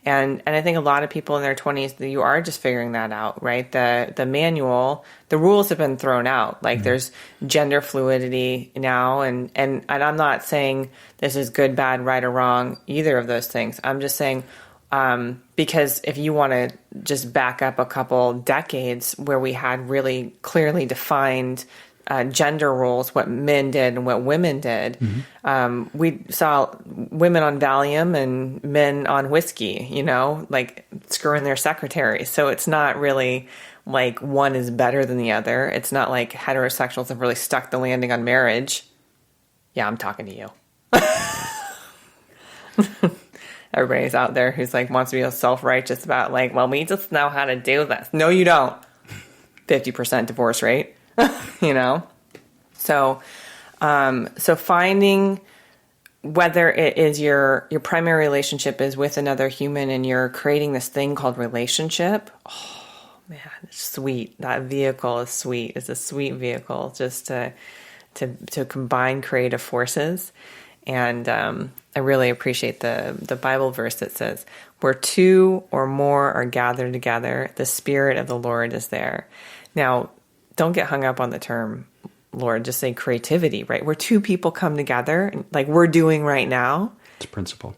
and I think a lot of people in their 20s, you are just figuring that out, right? The manual, the rules have been thrown out. Like there's gender fluidity now, and I'm not saying this is good, bad, right, or wrong, either of those things. I'm just saying, because if you want to just back up a couple decades where we had really clearly defined gender roles, what men did and what women did. We saw women on Valium and men on whiskey, like screwing their secretaries. So it's not really like one is better than the other. It's not like heterosexuals have really stuck the landing on marriage. Yeah, I'm talking to you. Everybody's out there who's like wants to be self-righteous about like, well, we just know how to do this. No, you don't. 50% divorce rate. So finding whether it is your primary relationship is with another human and you're creating this thing called relationship. Oh man, it's sweet. That vehicle is sweet. It's a sweet vehicle just to combine creative forces. And, I really appreciate the Bible verse that says, where two or more are gathered together, the Spirit of the Lord is there. Now, don't get hung up on the term, Lord, just say creativity, right? Where two people come together, like we're doing right now. It's a principle.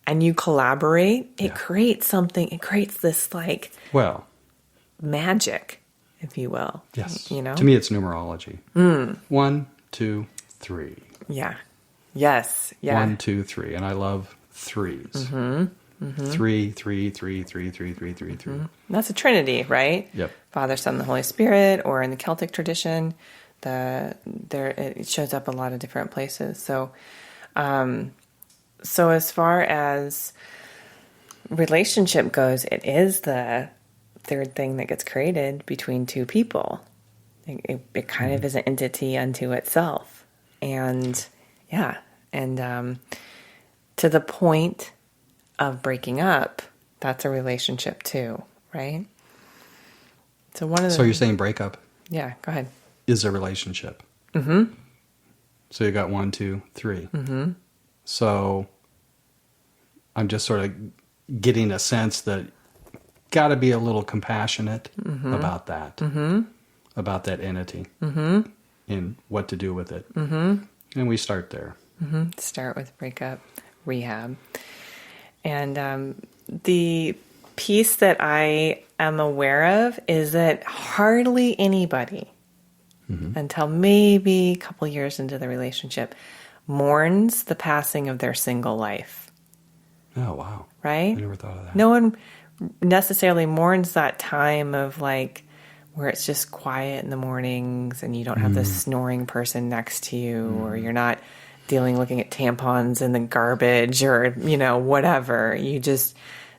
And you collaborate, it creates something, it creates this like magic, if you will. Yes. To me, it's numerology. 1, 2, 3. Yeah. Yes. Yeah. 1, 2, 3. And I love threes. 3, 3, 3, 3, 3, 3, 3, 3. That's a Trinity, right? Yep. Father, Son, the Holy Spirit, or in the Celtic tradition, it shows up a lot of different places. So, so as far as relationship goes, it is the third thing that gets created between two people. It kind of is an entity unto itself, and to the point of breaking up, that's a relationship too, right? So you're saying breakup? Yeah, go ahead. Is a relationship. Mm-hmm. So you got 1, 2, 3. Mm-hmm. So I'm just sort of getting a sense that got to be a little compassionate about that, about that entity, and what to do with it. Mm-hmm. And we start there. Start with Breakup Rehab. And the piece that I am aware of is that hardly anybody, until maybe a couple years into the relationship, mourns the passing of their single life. Oh, wow. Right? I never thought of that. No one necessarily mourns that time of like where it's just quiet in the mornings and you don't have this snoring person next to you, or you're not looking at tampons in the garbage, or whatever. You just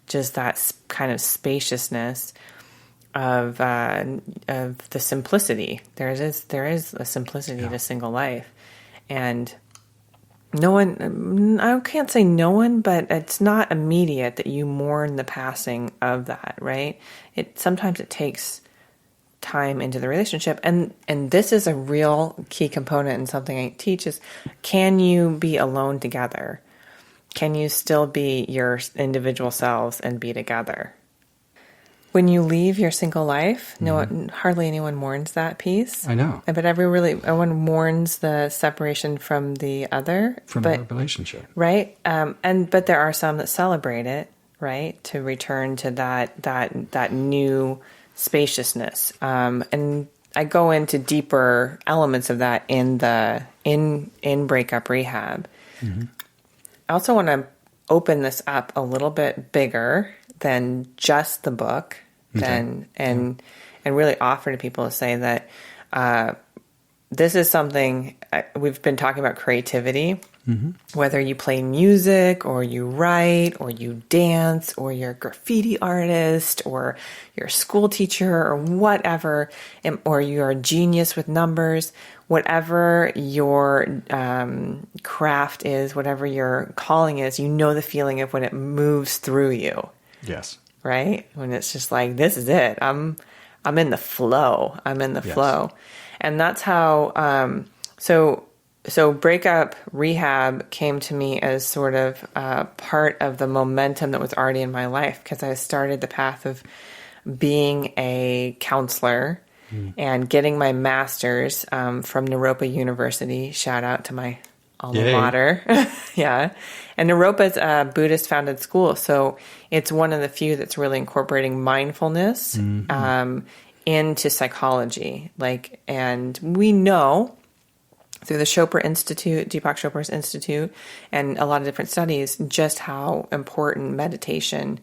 that kind of spaciousness of the simplicity. There is a simplicity to single life, and no one. I can't say no one, but it's not immediate that you mourn the passing of that. Right? Sometimes it takes time into the relationship, and this is a real key component, and something I teach is, can you be alone together? Can you still be your individual selves and be together? When you leave your single life, hardly anyone mourns that piece. I know. But everyone mourns the separation from the other. From the relationship. Right? But there are some that celebrate it, right? To return to that new spaciousness. And I go into deeper elements of that in Breakup Rehab. Mm-hmm. I also want to open this up a little bit bigger than just the book, and really offer to people to say that this is something we've been talking about, creativity. Mm-hmm. Whether you play music or you write or you dance or you're a graffiti artist or you're a school teacher or whatever, or you're a genius with numbers, whatever your craft is, whatever your calling is, the feeling of when it moves through you. Yes. Right? When it's just like, this is it. I'm in the flow. I'm in the flow. And that's how, so So Breakup Rehab came to me as sort of part of the momentum that was already in my life, because I started the path of being a counselor and getting my master's from Naropa University. Shout out to my alma mater. Yeah. And Naropa is a Buddhist founded school. So it's one of the few that's really incorporating mindfulness into psychology. And we know through the Chopra Institute, Deepak Chopra's Institute, and a lot of different studies, just how important meditation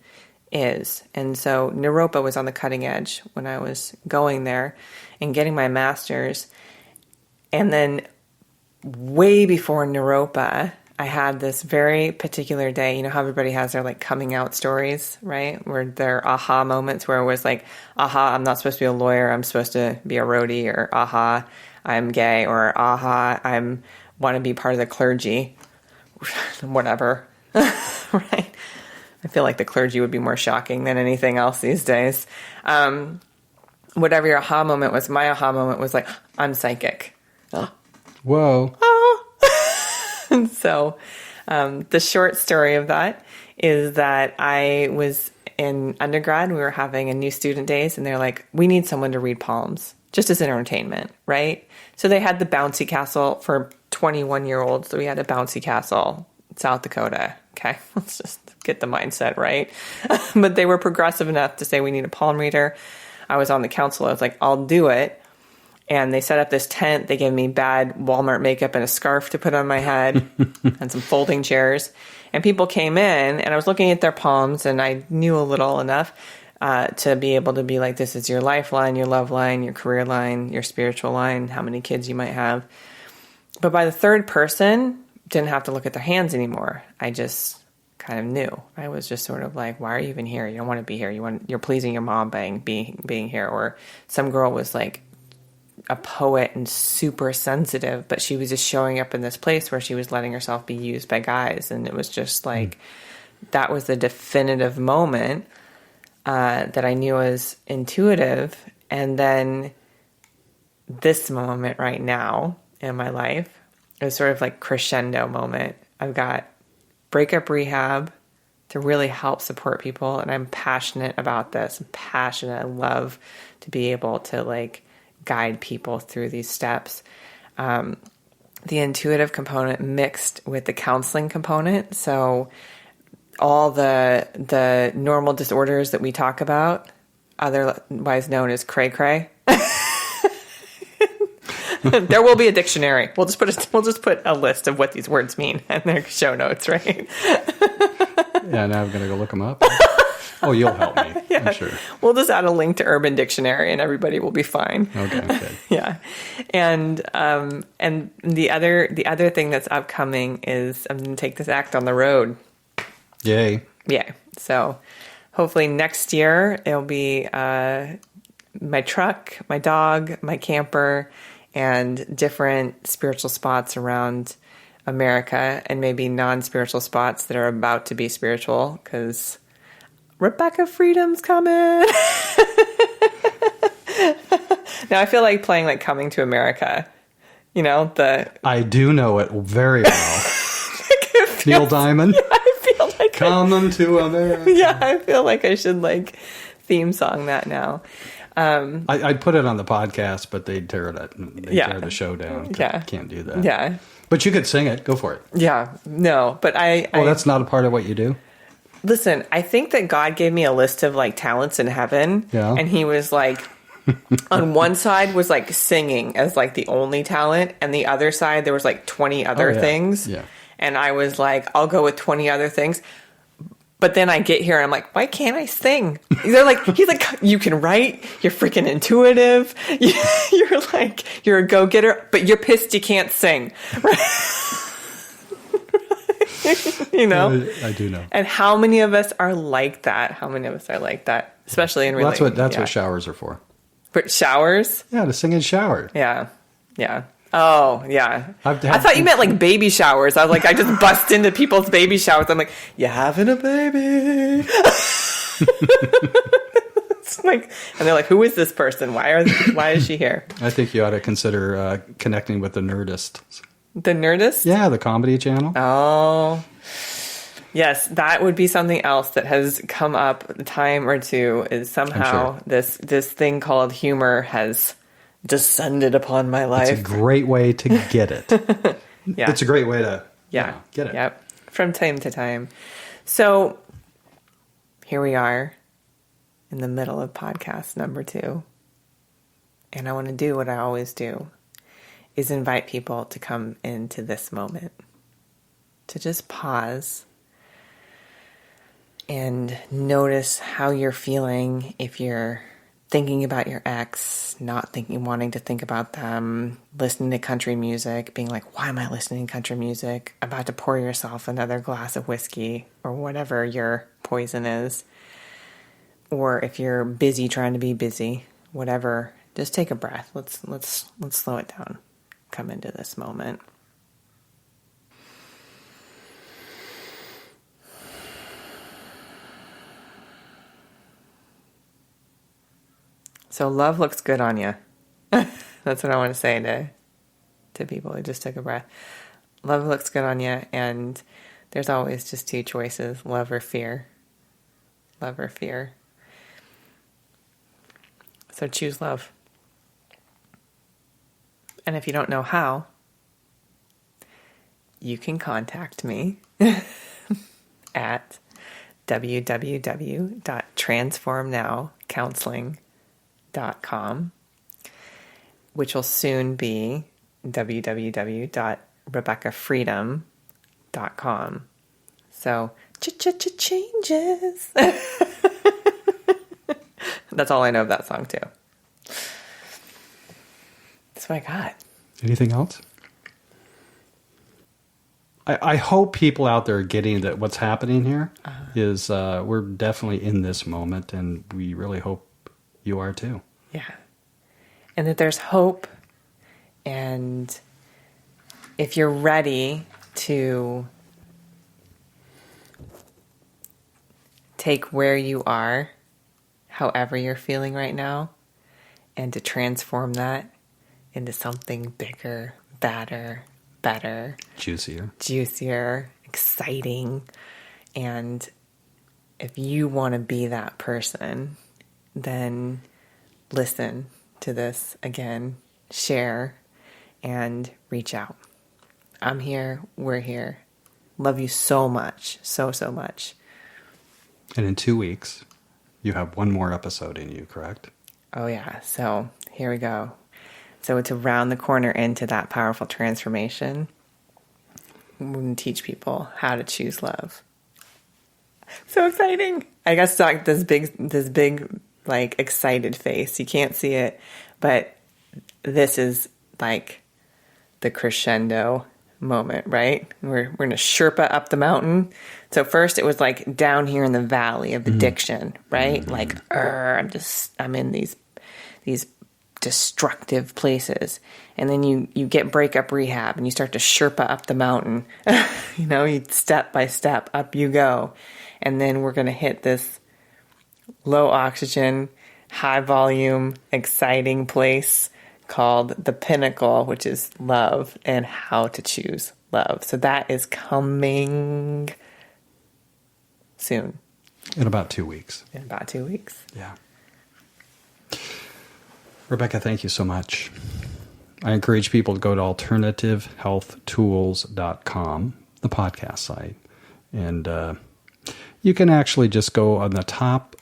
is. And so Naropa was on the cutting edge when I was going there and getting my master's. And then way before Naropa, I had this very particular day. You know how everybody has their coming out stories, right? Where their aha moments where it was like, aha, I'm not supposed to be a lawyer. I'm supposed to be a roadie, or aha, I'm gay, or aha, want to be part of the clergy, whatever, right? I feel like the clergy would be more shocking than anything else these days. Whatever your aha moment was, my aha moment was like, I'm psychic. Whoa. And so the short story of that is that I was in undergrad. We were having a new student days, and they're like, we need someone to read palms just as entertainment, right? So they had the bouncy castle for 21-year-olds. So we had a bouncy castle, South Dakota. Okay, let's just get the mindset right. But they were progressive enough to say we need a palm reader. I was on the council. I was like, I'll do it. And they set up this tent. They gave me bad Walmart makeup and a scarf to put on my head and some folding chairs. And people came in, and I was looking at their palms, and I knew a little enough to be able to be like, this is your lifeline, your love line, your career line, your spiritual line, how many kids you might have. But by the third person, didn't have to look at their hands anymore. I just kind of knew. I was just sort of like, why are you even here? You don't want to be here. You're pleasing your mom by being here. Or some girl was like a poet and super sensitive, but she was just showing up in this place where she was letting herself be used by guys. And it was just like, that was the definitive moment that I knew was intuitive. And then this moment right now in my life is sort of like crescendo moment. I've got Breakup Rehab to really help support people. And I'm passionate about this. I'm passionate. I love to be able to guide people through these steps. The intuitive component mixed with the counseling component. So all the normal disorders that we talk about, otherwise known as cray-cray. There will be a dictionary. We'll just put a list of what these words mean in their show notes, right? Yeah, now I'm going to go look them up. Oh, you'll help me. Yeah. I'm sure. We'll just add a link to Urban Dictionary, and everybody will be fine. Okay, good. Yeah. And the other thing that's upcoming is I'm going to take this act on the road. Yay. Yeah. So hopefully next year it'll be my truck, my dog, my camper, and different spiritual spots around America, and maybe non-spiritual spots that are about to be spiritual, because Rebekah Freedom's coming. Now I feel like playing Coming to America. You know, I do know it very well. Neil Diamond. Yeah, I feel like Coming to America. Yeah, I feel like I should theme song that now. I'd put it on the podcast, but they'd tear the show down. Yeah. Can't do that. Yeah. But you could sing it. Go for it. Yeah. No, but that's not a part of what you do? Listen, I think that God gave me a list of talents in heaven. Yeah. And he was on one side was singing as the only talent, and the other side there was 20 other things. Yeah. And I was I'll go with 20 other things. But then I get here and I'm like, why can't I sing? He's like, you can write, you're freaking intuitive, you're a go-getter, but you're pissed you can't sing. Right? You know? I do know. And how many of us are like that? Especially in relationships. That's what showers are for. But showers? Yeah, to sing in shower. Yeah. Yeah. Oh, yeah. I thought you meant baby showers. I was I just bust into people's baby showers. I'm like, you having a baby? It's and they're like, who is this person? Why is she here? I think you ought to consider connecting with the Nerdist. The Nerdist? Yeah, the comedy channel. Oh, yes. That would be something else that has come up a time or two, is somehow sure. this thing called humor has descended upon my life. It's a great way to get it. Yeah. It's a great way to Yeah. get it. Yep. From time to time. So here we are in the middle of podcast number 2. And I want to do what I always do, is invite people to come into this moment, to just pause and notice how you're feeling. If you're thinking about your ex, not wanting to think about them, listening to country music, being like, why am I listening to country music? About to pour yourself another glass of whiskey or whatever your poison is. Or if you're busy trying to be busy, whatever, just take a breath. Let's slow it down. Come into this moment. So love looks good on you. That's what I want to say to people who just took a breath. Love looks good on you, and there's always just 2 choices, love or fear. Love or fear. So choose love. And if you don't know how, you can contact me at www.transformnowcounseling.com, which will soon be www.RebekahFreedom.com. So, changes. That's all I know of that song, too. That's what I got. Anything else? I hope people out there are getting that what's happening here is we're definitely in this moment, and we really hope you are too. Yeah. And that there's hope, and if you're ready to take where you are, however you're feeling right now, and to transform that into something bigger, better, juicier, exciting. And if you want to be that person, then listen to this again, share, and reach out. I'm here. We're here. Love you so much. So much. And in 2 weeks, you have one more episode in you, correct? Oh, yeah. So here we go. So it's around the corner into that powerful transformation. We're going to teach people how to choose love. So exciting. I guess it's like this big, like, excited face. You can't see it, but this is like the crescendo moment, right? We're going to Sherpa up the mountain. So first it was like down here in the valley of addiction, right? Mm-hmm. Like, I'm in these destructive places. And then you get breakup rehab and you start to Sherpa up the mountain. You step by step up you go. And then we're going to hit this low oxygen, high volume, exciting place called the pinnacle, which is love and how to choose love. So that is coming soon. In about 2 weeks. Yeah. Rebekah, thank you so much. I encourage people to go to alternativehealthtools.com, the podcast site. And you can actually just go on the top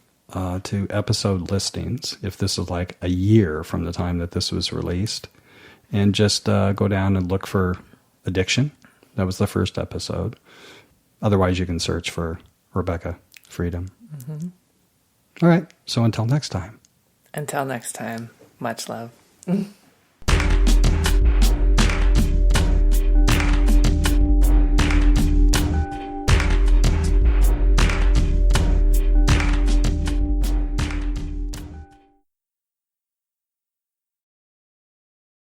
to episode listings, if this is like a year from the time that this was released, and just go down and look for addiction. That was the first episode. Otherwise, you can search for Rebekah Freedom. Mm-hmm. All right. So until next time. Much love.